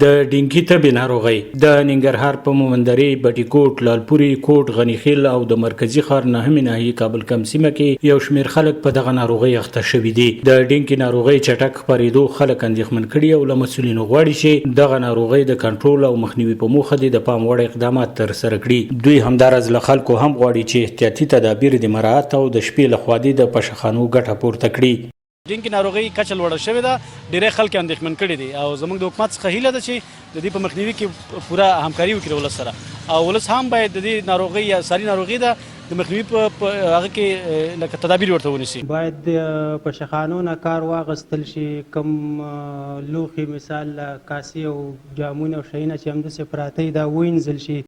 د ډینګي تبې ناروغي د ننګرهار په مومندري بټي کوټ لالپوري کوټ غنیخیل او د مرکزی ښار نهمې ناحیې کابل کم سیمه کې یو شمیر خلک په دغه ناروغي اخته شوي دي. د ډینګي ناروغي چټک خپرېدو خلک اندېښمن کړي او له مسؤلینو غواړي چې دغه ناروغي د کنټرول او مخنیوي په موخه د پام وړ اقدامات ترسره کړي. دوی همدارز له خلکو هم غواړي چې احتیاطي تدابیر د مراعات او د شپې لخوا د پشخانو ګټه پورته کړي. ډینګي ناروغي کچه لوړه شوې ده، ډېری خلک اندېښمن کړي دي او زموږ د حکومت څخه هیله ده چې د دې په مخنیوي کې پوره همکاري وکړي ولس سره، او ولس هم باید د دې ناروغي یا ساري ناروغي ده د مخنیوي په هغه کې لکه تدابیر ورته ونیسي. باید په شخانو نه کار واغستل شي، کم لوښي مثال کاسې او جامونه او شیونه چې همداسې پراته دا وینځل شي.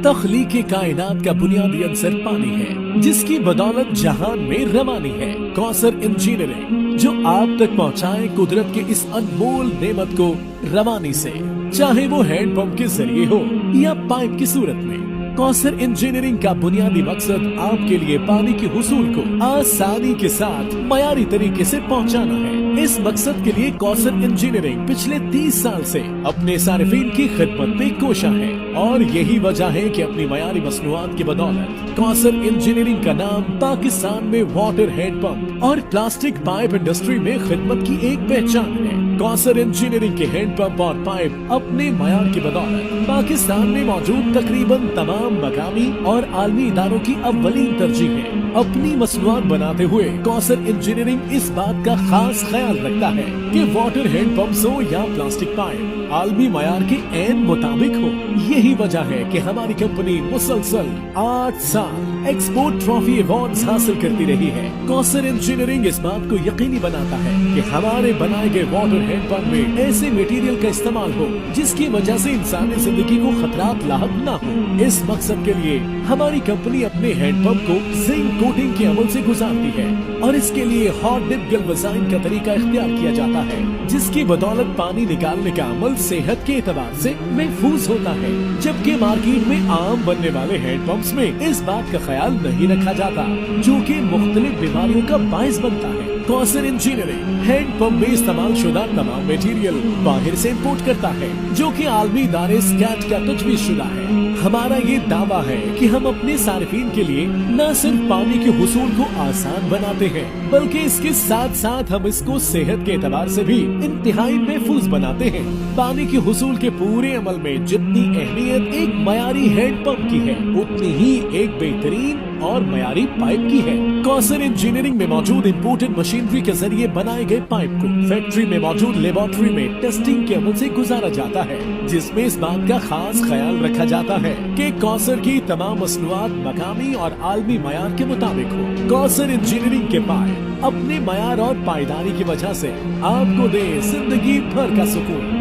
تخلیق کائنات کا بنیادی عنصر پانی ہے جس کی بدولت جہان میں روانی ہے. کوثر انجینئرنگ جو آپ تک پہنچائے قدرت کے اس انمول نعمت کو روانی سے، چاہے وہ ہینڈ پمپ کے ذریعے ہو یا پائپ کی صورت میں. کوثر انجینئرنگ کا بنیادی مقصد آپ کے لیے پانی کے حصول کو آسانی کے ساتھ معیاری طریقے سے پہنچانا ہے. اس مقصد کے لیے کوثر انجینئرنگ پچھلے 30 سال سے اپنے صارفین کی خدمت پہ کوشاں ہے، اور یہی وجہ ہے کہ اپنی معیاری مصنوعات کی بدولت کوثر انجینئرنگ کا نام پاکستان میں واٹر ہینڈ پمپ اور پلاسٹک پائپ انڈسٹری میں خدمت کی ایک پہچان ہے. کوثر انجینئرنگ کے ہینڈ پمپ اور پائپ اپنے معیار کی بدولت پاکستان میں موجود تقریباً تمام مقامی اور عالمی اداروں کی اولین ترجیح ہے. اپنی مصنوعات بناتے ہوئے کوثر انجینئرنگ اس بات کا خاص خیال رکھتا ہے کہ واٹر ہینڈ پمپس ہو یا پلاسٹک پائپ عالمی معیار کے عین مطابق ہو. یہی وجہ ہے کہ ہماری کمپنی مسلسل 8 سال ایکسپورٹ ٹرافی ایوارڈز حاصل کرتی رہی ہے. کوثر انجینئرنگ اس بات کو یقینی بناتا ہے کہ ہمارے بنائے گئے واٹر ہینڈ پمپ میں ایسے میٹیریل کا استعمال ہو جس کی وجہ سے انسانی زندگی کو خطرات لاحق نہ ہو. اس مقصد کے لیے ہماری کمپنی اپنے ہینڈ پمپ کو زنک کوٹنگ کے عمل سے گزارتی ہے، اور اس کے لیے ہاٹ ڈپ گلوزائن کا طریقہ اختیار کیا جاتا ہے جس کی بدولت پانی نکالنے کا عمل صحت کے اعتبار سے محفوظ ہوتا ہے، جبکہ مارکیٹ میں عام بننے والے ہینڈ پمپس میں اس بات کا خیال نہیں رکھا جاتا جو کہ مختلف بیماریوں کا باعث بنتا ہے. کوثر انجینئرنگ ہینڈ پمپ میں استعمال شدہ تمام میٹیریل باہر سے امپورٹ کرتا ہے جو کہ عالمی ادارے سکیٹ کا تجویز شدہ ہے. ہمارا یہ دعویٰ ہے کہ ہم اپنے صارفین کے لیے نہ صرف پانی کے حصول کو آسان بناتے ہیں بلکہ اس کے ساتھ ساتھ ہم اس کو صحت کے اعتبار سے بھی انتہائی محفوظ بناتے ہیں. پانی کے حصول کے پورے عمل میں جتنی اہمیت ایک معیاری ہینڈ پمپ کی ہے اتنی ہی ایک بہترین اور معیاری پائپ کی ہے. کوثر انجینئرنگ میں موجود امپورٹڈ مشینری کے ذریعے بنائے گئے پائپ کو فیکٹری میں موجود لیبارٹری میں ٹیسٹنگ کے عمل سے گزارا جاتا ہے جس میں اس بات کا خاص خیال رکھا جاتا ہے کہ کوثر کی تمام مصنوعات مقامی اور عالمی معیار کے مطابق ہو. کوثر انجینئرنگ کے پائپ اپنے معیار اور پائیداری کی وجہ سے آپ کو دے زندگی بھر کا سکون.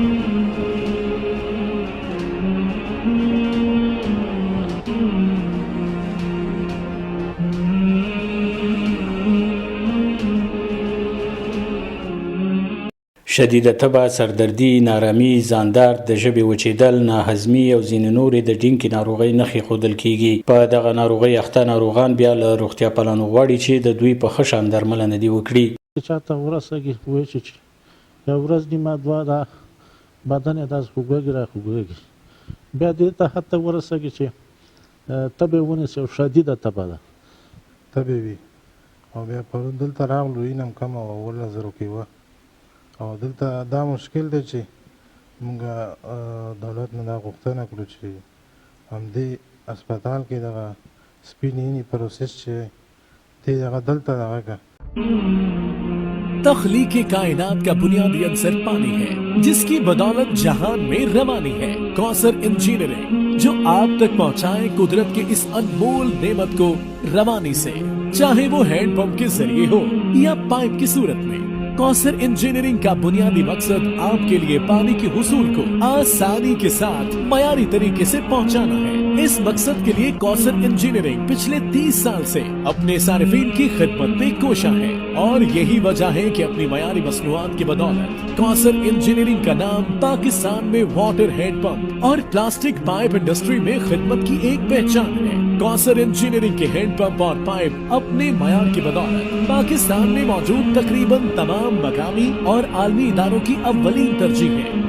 شدیده تبه، سردردي، نارامي، ځاندار، د ژبې وچېدل، ناهضمي او ځینې نورې د ډینګي ناروغۍ نښې ښودل کېږي. په دغه ناروغۍ اخته ناروغان بیا له روغتیا پالانو غواړي چې د دوی په ښه شان درملنه دې وکړي. چاته ورسېږي وایي چې یو ورځ نیمه دوه دا بدن یې داسې خوږېږي راخوږېږي، بیا دې ته حتی ورسېږي چې تبې ونیسي او شدیده تبه ده تبې وي. او بیا پرون دلته راغلو وینه هم کمه وه 17,000 کې وه، او دلته دا مشکل دی چې موږ دولت نه دا غوښتنه کړو چې همدې اسپتال کې دغه سپینینی پروسس چې دی دغه دلته دغه که. تخلیق کائنات کا بنیادی عنصر پانی ہے جس کی بدولت جہان میں روانی ہے. کوثر انجینئرنگ جو آپ تک پہنچائے قدرت کے اس انمول نعمت کو روانی سے، چاہے وہ ہینڈ پمپ کے ذریعے ہو یا پائپ کی صورت میں. کوثر انجینئرنگ کا بنیادی مقصد آپ کے لیے پانی کے حصول کو آسانی کے ساتھ معیاری طریقے سے پہنچانا ہے. اس مقصد کے لیے کوثر انجینئرنگ پچھلے 30 سال سے اپنے صارفین کی خدمت پہ کوشاں ہے، اور یہی وجہ ہے کہ اپنی معیاری مصنوعات کی بدولت کوثر انجینئرنگ کا نام پاکستان میں واٹر ہینڈ پمپ اور پلاسٹک پائپ انڈسٹری میں خدمت کی ایک پہچان ہے. کوثر انجینئرنگ کے ہینڈ پمپ اور پائپ اپنے معیار کی بدولت پاکستان میں موجود تقریباً تمام مقامی اور عالمی اداروں کی اولین ترجیح ہے.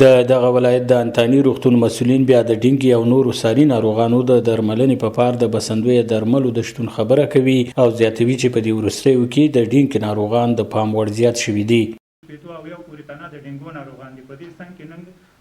دغه ولایت د انتانی روغتون مسولین بیا د ډینګي او نورو ساري ناروغانو د درملنې په پار د بسندوی درملو د شتون خبره کوي او زیاتوي چې په دې وروستیو کې د ډینګ ناروغان د پام وړ زیات شوي دي. پیټو او یو پوری تنه د ډینګو ناروغان دي. په دې ستن کې نن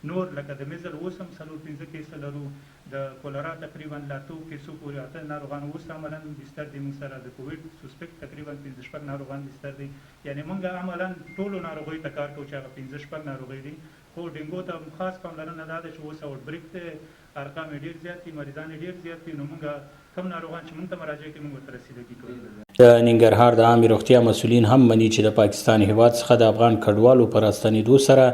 نور لکه د میزل اوسم 45 کیسه لرو، د کولرا تقریبا لاتو کیسو پورې اته ناروغان اوس عملاً بستر دي. موږ سره د کووډ سسپیکټ تقریبا 15 ناروغان بستر دي. یعنی موږ عملاً ټولو ناروغیو ته کار کوو چې هغه 15 ناروغي دي. خو ډینګو ته خاص پاملرنه دا ده چې اوس آوټ بریک ته ارقام ډېر زیات دي، مریضان ډېر زیات دي. نو موږ کم ناروغان چې موږ ته مراجعه کوي موږ ورته رسیدګي کوو. د ننګرهار د عامې روغتیا مسولین هم مني چې د پاکستان هیواد څخه د افغان کډوالو په راستنېدو سره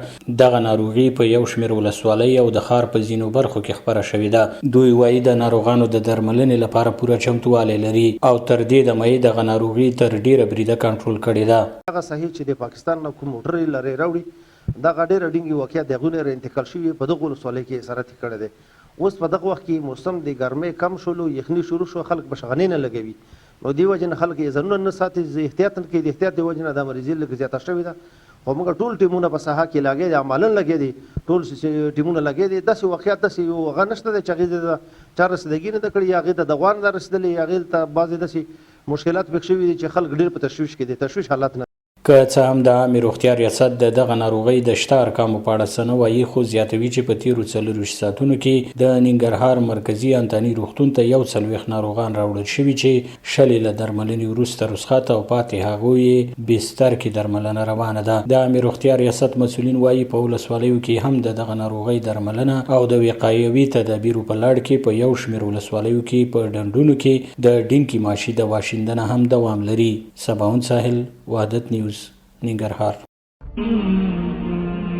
دغه ناروغي په یو شمېر ولسوالۍ او د ښار په ځینو برخو کې خپره شوې ده. دوی وایي د ناروغانو د درملنې لپاره پوره چمتووالی لري او تر دې دمه یې دغه ناروغي تر ډېره بریده کنټرول کړې ده. هغه صحیح چې د پاکستان نه کوم موټر لري راوړي دا ډېره ډینګي واقعیا دغونه انتقال شوي په دغه ولسوالۍ کې سره کړی دی. اوس په دغه وخت کې موسم د ګرمۍ کم شولو، یخني شروع شو، خلک په شغنې نه لګوي. نو دی وجه نه خلک یې ځانونه نه ساتي، احتیاط نه کوي. د احتیاط د وجه نه دا مریضي لږ زیاته شوې ده. خو موږ ټول ټیمونه په ساحه کې لګیا دي، عملاً لګیا دي، ټول ټیمونه لګیا دي. داسې واقعیت داسې یو هغه نشته دی چې هغې ته چا رسیدګي نه ده کړې، هغې ته د غوا نه ده رسېدلې، هغې ته بعضې داسې مشکلات پېښ شوي دي چې خلک ډېر په تشویش کې دي، تشویش حالات نه. که څه هم د عامې روغتیا ریاست د دغه ناروغۍ د شته ارقامو په اړه څه نه وایي، خو زیاتوي چې په تېرو 24 ساعتونو کې د ننګرهار مرکزي انتاني روغتون ته 41 ناروغان راوړل شوي چې 100 له درملنې وروسته رخصت او پاتې هغوی بستر کې درملنه روانه ده. د عامې روغتیا ریاست مسولین وایي په ولسوالیو کې هم د دغه ناروغۍ درملنه او د وقایوي تدابیرو په لړ کې په یو شمېر ولسوالیو کې په ډنډونو کې د ډینګي ماشي د واشندنه هم دوام لري. سباون ساحل، وحدت نیوز، ننگرهار.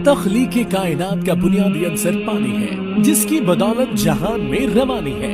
تخلیق کائنات کا بنیادی عنصر پانی ہے، جس کی بدولت جہان میں روانی ہے.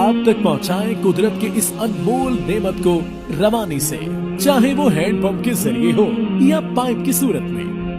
آپ تک پہنچائے قدرت کے اس انمول نعمت کو روانی سے، چاہے وہ ہینڈ پمپ کے ذریعے ہو یا پائپ کی صورت میں.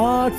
8